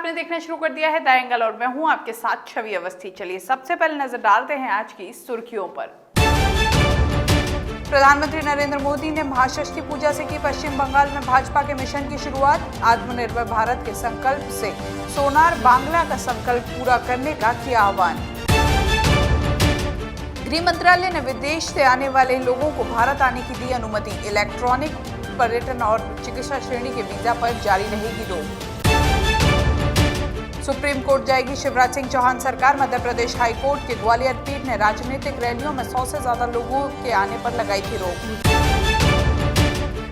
आपने देखना शुरू कर दिया है द एंगल और मैं हूं आपके साथ छवि अवस्थी। चलिए सबसे पहले नजर डालते हैं आज की सुर्खियों पर। प्रधानमंत्री नरेंद्र मोदी ने महाषष्ठी पूजा से की पश्चिम बंगाल में भाजपा के मिशन की शुरुआत। आत्मनिर्भर भारत के संकल्प से सोनार बांग्ला का संकल्प पूरा करने का किया आह्वान। गृह मंत्रालय ने विदेश से आने वाले लोगों को भारत आने की दी अनुमति। इलेक्ट्रॉनिक पर्यटन और चिकित्सा श्रेणी के वीजा पर जारी रहेगी रोक। सुप्रीम कोर्ट जाएगी शिवराज सिंह चौहान सरकार। मध्य प्रदेश हाई कोर्ट के ग्वालियर पीठ ने राजनीतिक रैलियों में 100 से ज्यादा लोगों के आने पर लगाई थी रोक।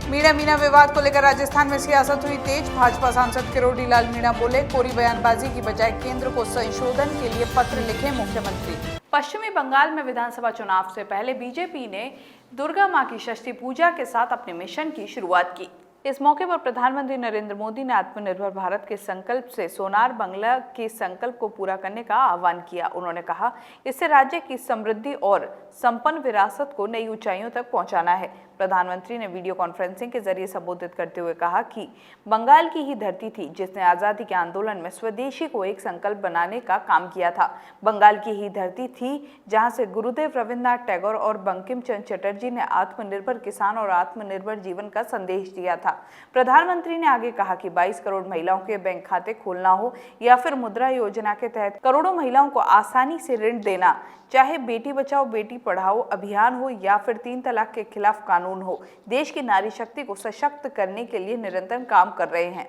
मीणा विवाद को लेकर राजस्थान में सियासत हुई तेज। भाजपा सांसद किरोड़ी लाल मीणा बोले, कोरी बयानबाजी की बजाय केंद्र को संशोधन के लिए पत्र लिखे मुख्यमंत्री। पश्चिमी बंगाल में विधानसभा चुनाव से पहले बीजेपी ने दुर्गा मां की षष्ठी पूजा के साथ अपने मिशन की शुरुआत की। इस मौके पर प्रधानमंत्री नरेंद्र मोदी ने आत्मनिर्भर भारत के संकल्प से सोनार बांग्ला के संकल्प को पूरा करने का आह्वान किया। उन्होंने कहा, इससे राज्य की समृद्धि और संपन्न विरासत को नई ऊंचाइयों तक पहुंचाना है। प्रधानमंत्री ने वीडियो कॉन्फ्रेंसिंग के जरिए संबोधित करते हुए कहा कि बंगाल की ही धरती थी जिसने आजादी के आंदोलन में स्वदेशी को एक संकल्प बनाने का काम किया था। बंगाल की ही धरती थी जहां से गुरुदेव रविन्द्रनाथ टैगोर और बंकिम चंद्र चटर्जी ने आत्मनिर्भर किसान और आत्मनिर्भर जीवन का संदेश दिया था। प्रधानमंत्री ने आगे कहा कि 22 करोड़ महिलाओं के बैंक खाते खोलना हो या फिर मुद्रा योजना के तहत करोड़ों महिलाओं को आसानी से ऋण देना, चाहे बेटी बचाओ बेटी पढ़ाओ अभियान हो या फिर 3 तलाक के खिलाफ कानून हो, देश की नारी शक्ति को सशक्त करने के लिए निरंतर काम कर रहे हैं।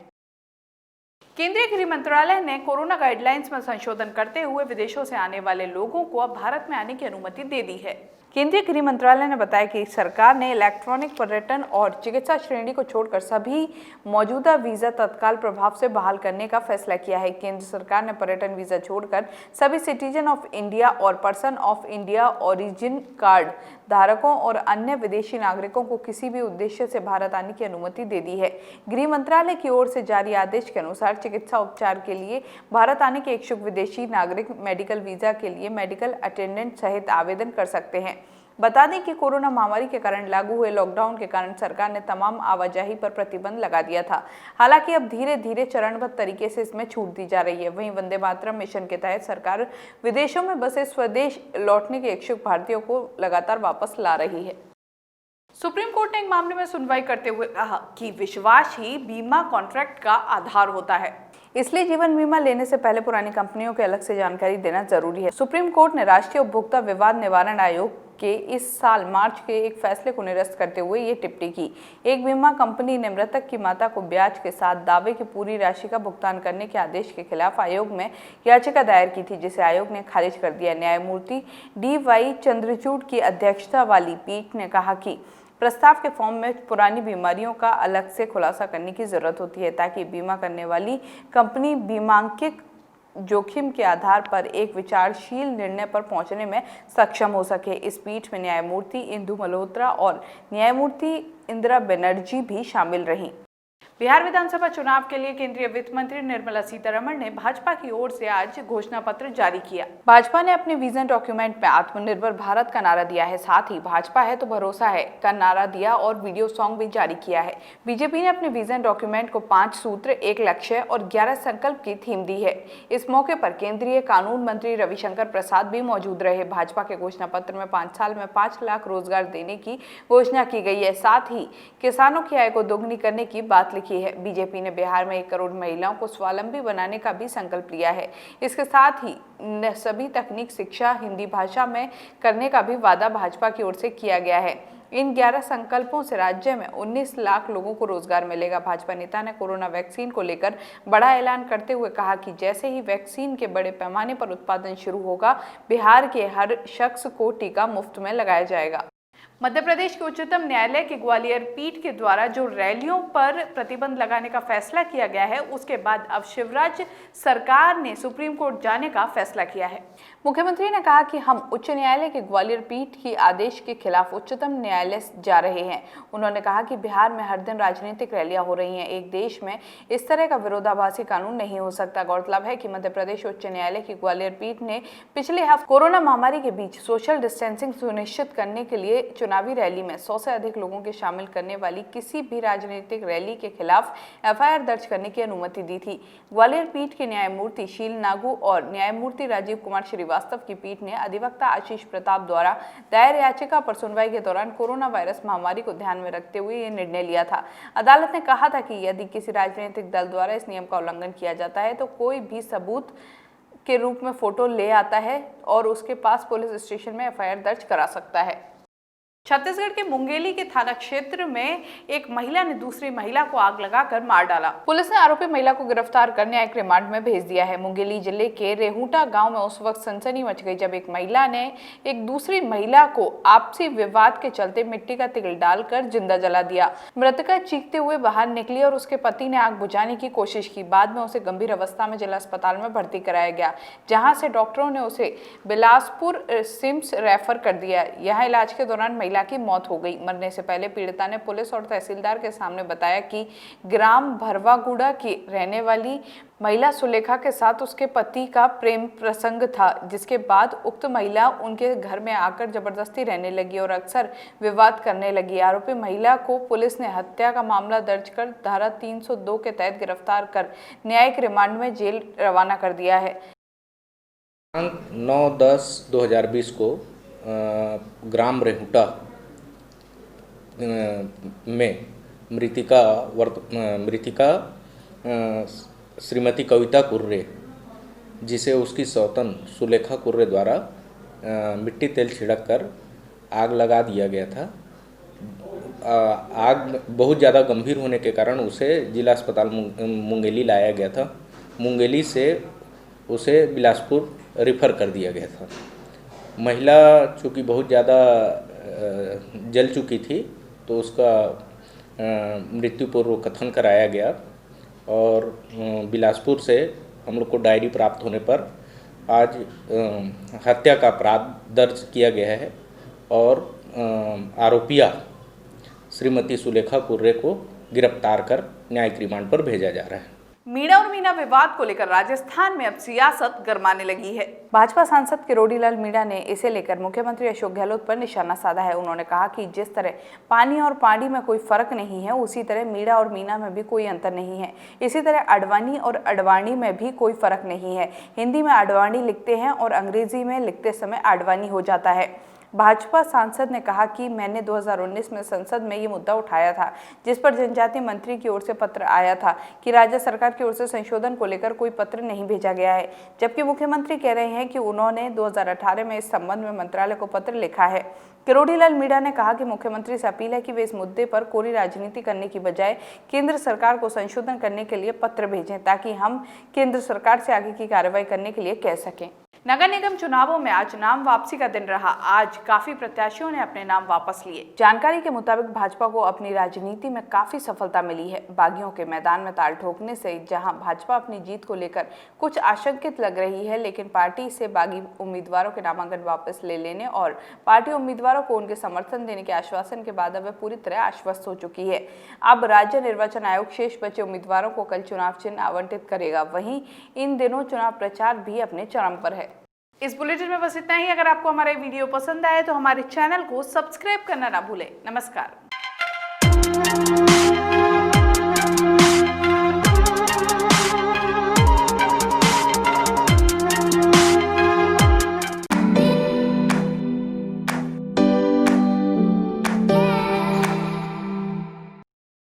केंद्रीय गृह मंत्रालय ने कोरोना गाइडलाइंस में संशोधन करते हुए विदेशों से आने वाले लोगों को अब भारत में आने की अनुमति दे दी है। केंद्रीय गृह मंत्रालय ने बताया कि सरकार ने इलेक्ट्रॉनिक पर्यटन और चिकित्सा श्रेणी को छोड़कर सभी मौजूदा वीजा तत्काल प्रभाव से बहाल करने का फैसला किया है। केंद्र सरकार ने पर्यटन वीजा छोड़कर सभी सिटीजन ऑफ इंडिया और person of India origin card धारकों और अन्य विदेशी नागरिकों को किसी भी उद्देश्य से भारत आने की अनुमति दे दी है। गृह मंत्रालय की ओर से जारी आदेश के अनुसार चिकित्सा उपचार के लिए भारत आने के इच्छुक विदेशी नागरिक मेडिकल वीजा के लिए मेडिकल अटेंडेंट सहित आवेदन कर सकते हैं। बता दें कि कोरोना महामारी के कारण लागू हुए लॉकडाउन के कारण सरकार ने तमाम आवाजाही पर प्रतिबंध लगा दिया था। हालांकि अब धीरे धीरे चरणबद्ध तरीके से इसमें छूट दी जा रही है। वहीं वंदे मातरम मिशन के तहत सरकार विदेशों में बसे स्वदेश लौटने के इच्छुक भारतीयों को लगातार वापस ला रही है। सुप्रीम कोर्ट ने एक मामले में सुनवाई करते हुए कहा कि विश्वास ही बीमा कॉन्ट्रैक्ट का आधार होता है, इसलिए जीवन बीमा लेने से पहले पुरानी कंपनियों को अलग से जानकारी देना जरूरी है। सुप्रीम कोर्ट ने राष्ट्रीय उपभोक्ता विवाद निवारण आयोग के इस साल मार्च के एक फैसले को निरस्त करते हुए ये टिप्पणी की। एक बीमा कंपनी ने मृतक की माता को ब्याज के साथ दावे की पूरी राशि का भुगतान करने के आदेश के खिलाफ आयोग में याचिका दायर की थी, जिसे आयोग ने खारिज कर दिया। न्यायमूर्ति DY चंद्रचूड़ की अध्यक्षता वाली पीठ ने कहा कि प्रस्ताव के फॉर्म में पुरानी बीमारियों का अलग से खुलासा करने की जरूरत होती है ताकि बीमा करने वाली कंपनी बीमांकित जोखिम के आधार पर एक विचारशील निर्णय पर पहुंचने में सक्षम हो सके। इस पीठ में न्यायमूर्ति इंदु मल्होत्रा और न्यायमूर्ति इंदिरा बनर्जी भी शामिल रहीं। बिहार विधानसभा चुनाव के लिए केंद्रीय वित्त मंत्री निर्मला सीतारमण ने भाजपा की ओर से आज घोषणा पत्र जारी किया। भाजपा ने अपने विजन डॉक्यूमेंट में आत्मनिर्भर भारत का नारा दिया है, साथ ही भाजपा है तो भरोसा है का नारा दिया और वीडियो सॉन्ग भी जारी किया है। बीजेपी ने अपने विजन डॉक्यूमेंट को 5 सूत्र, 1 लक्ष्य और 11 संकल्प की थीम दी है। इस मौके पर केंद्रीय कानून मंत्री रविशंकर प्रसाद भी मौजूद रहे। भाजपा के घोषणा पत्र में 5 साल में 5 लाख रोजगार देने की घोषणा की गई है, साथ ही किसानों की आय को दोगुनी करने की बात लिखी है। बीजेपी ने बिहार में 1 करोड़ महिलाओं को स्वावलंबी बनाने का भी संकल्प लिया है। इसके साथ ही सभी तकनीक शिक्षा हिंदी भाषा में करने का भी वादा भाजपा की ओर से किया गया है। इन 11 संकल्पों से राज्य में 19 लाख लोगों को रोजगार मिलेगा। भाजपा नेता ने कोरोना वैक्सीन को लेकर बड़ा ऐलान करते हुए कहा कि जैसे ही वैक्सीन के बड़े पैमाने पर उत्पादन शुरू होगा, बिहार के हर शख्स को टीका मुफ्त में लगाया जाएगा। मध्य प्रदेश के उच्चतम न्यायालय की ग्वालियर पीठ के द्वारा जो रैलियों पर प्रतिबंध लगाने का फैसला किया गया है, उसके बाद अब शिवराज सरकार ने सुप्रीम कोर्ट जाने का फैसला किया है। मुख्यमंत्री ने कहा कि हम उच्च न्यायालय के ग्वालियर पीठ की आदेश के खिलाफ उच्चतम न्यायालय जा रहे हैं। उन्होंने कहा कि बिहार में हर दिन राजनीतिक रैलियां हो रही हैं। एक देश में इस तरह का विरोधाभासी कानून नहीं हो सकता। गौरतलब है कि मध्य प्रदेश उच्च न्यायालय की ग्वालियर पीठ ने पिछले हफ्ते कोरोना महामारी के बीच सोशल डिस्टेंसिंग सुनिश्चित करने के लिए चुनावी रैली में 100 से अधिक लोगों के शामिल करने वाली किसी भी राजनीतिक रैली के खिलाफ एफआईआर दर्ज करने की अनुमति दी थी। ग्वालियर पीठ के न्यायमूर्ति शील नागू और न्यायमूर्ति राजीव कुमार श्रीवास्तव की पीठ ने अधिवक्ता आशीष प्रताप द्वारा दायर याचिका पर सुनवाई के दौरान कोरोना वायरस महामारी को ध्यान में रखते हुए ये निर्णय लिया था। अदालत ने कहा था कि यदि किसी राजनीतिक दल द्वारा इस नियम का उल्लंघन किया जाता है तो कोई भी सबूत के रूप में फोटो ले आता है और उसके पास पुलिस स्टेशन में एफआईआर दर्ज करा सकता है। छत्तीसगढ़ के मुंगेली के थाना क्षेत्र में एक महिला ने दूसरी महिला को आग लगाकर मार डाला। पुलिस ने आरोपी महिला को गिरफ्तार कर न्यायिक रिमांड में भेज दिया है। मुंगेली जिले के रेहुटा गांव में उस वक्त सनसनी मच गई जब एक महिला ने एक दूसरी महिला को आपसी विवाद के चलते मिट्टी का तेल डालकर जिंदा जला दिया। मृतका चीखते हुए बाहर निकली और उसके पति ने आग बुझाने की कोशिश की। बाद में उसे गंभीर अवस्था में जिला अस्पताल में भर्ती कराया गया, जहाँ से डॉक्टरों ने उसे बिलासपुर सिम्स रेफर कर दिया। यहाँ इलाज के दौरान महिला की मौत हो गई। मरने से पहले पीड़िता ने पुलिस और तहसीलदार के सामने बताया कि ग्राम भरवागुड़ा की रहने वाली महिला सुलेखा के साथ उसके पति का प्रेम प्रसंग था, जिसके बाद उक्त महिला उनके घर में आकर जबरदस्ती रहने लगी और अक्सर विवाद करने लगी। आरोपी महिला को पुलिस ने हत्या का मामला दर्ज कर धारा 302 के तहत गिरफ्तार कर न्यायिक रिमांड में जेल रवाना कर दिया है। 9/10/2020 को ग्राम रेहुटा में मृतिका श्रीमती कविता कुर्रे, जिसे उसकी सौतन सुलेखा कुर्रे द्वारा मिट्टी तेल छिड़क कर आग लगा दिया गया था। आग बहुत ज़्यादा गंभीर होने के कारण उसे जिला अस्पताल मुंगेली लाया गया था। मुंगेली से उसे बिलासपुर रेफर कर दिया गया था। महिला चूँकि बहुत ज़्यादा जल चुकी थी तो उसका मृत्युपूर्व कथन कराया गया और बिलासपुर से हम लोग को डायरी प्राप्त होने पर आज हत्या का अपराध दर्ज किया गया है और आरोपिया श्रीमती सुलेखा कुर्रे को गिरफ्तार कर न्यायिक रिमांड पर भेजा जा रहा है। मीणा और मीना विवाद को लेकर राजस्थान में अब सियासत गरमाने लगी है। भाजपा सांसद किरोड़ीलाल मीणा ने इसे लेकर मुख्यमंत्री अशोक गहलोत पर निशाना साधा है। उन्होंने कहा कि जिस तरह पानी और पानी में कोई फर्क नहीं है, उसी तरह मीणा और मीना में भी कोई अंतर नहीं है। इसी तरह अडवाणी और अडवाणी में भी कोई फर्क नहीं है। हिंदी में अडवाणी लिखते हैं और अंग्रेजी में लिखते समय अडवाणी हो जाता है। भाजपा सांसद ने कहा कि मैंने 2019 में संसद में ये मुद्दा उठाया था, जिस पर जनजातीय मंत्री की ओर से पत्र आया था कि राज्य सरकार की ओर से संशोधन को लेकर कोई पत्र नहीं भेजा गया है, जबकि मुख्यमंत्री कह रहे हैं कि उन्होंने 2018 में इस संबंध में मंत्रालय को पत्र लिखा है। किरोड़ीलाल मीणा ने कहा कि मुख्यमंत्री से अपील है कि वे इस मुद्दे पर कोरी राजनीति करने की बजाय केंद्र सरकार को संशोधन करने के लिए पत्र भेजें, ताकि हम केंद्र सरकार से आगे की कार्रवाई करने के लिए कह सकें। नगर निगम चुनावों में आज नाम वापसी का दिन रहा। आज काफी प्रत्याशियों ने अपने नाम वापस लिए। जानकारी के मुताबिक भाजपा को अपनी राजनीति में काफी सफलता मिली है। बागियों के मैदान में ताल ठोकने से जहां भाजपा अपनी जीत को लेकर कुछ आशंकित लग रही है, लेकिन पार्टी से बागी उम्मीदवारों के नामांकन वापस ले लेने और पार्टी उम्मीदवारों को उनके समर्थन देने के आश्वासन के बाद अब वह पूरी तरह आश्वस्त हो चुकी है। अब राज्य निर्वाचन आयोग शेष बचे उम्मीदवारों को कल चुनाव चिन्ह आवंटित करेगा। वहीं इन दिनों चुनाव प्रचार भी अपने चरम पर है। इस बुलेटिन में बस इतना ही। अगर आपको हमारा वीडियो पसंद आए तो हमारे चैनल को सब्सक्राइब करना ना भूलें। नमस्कार।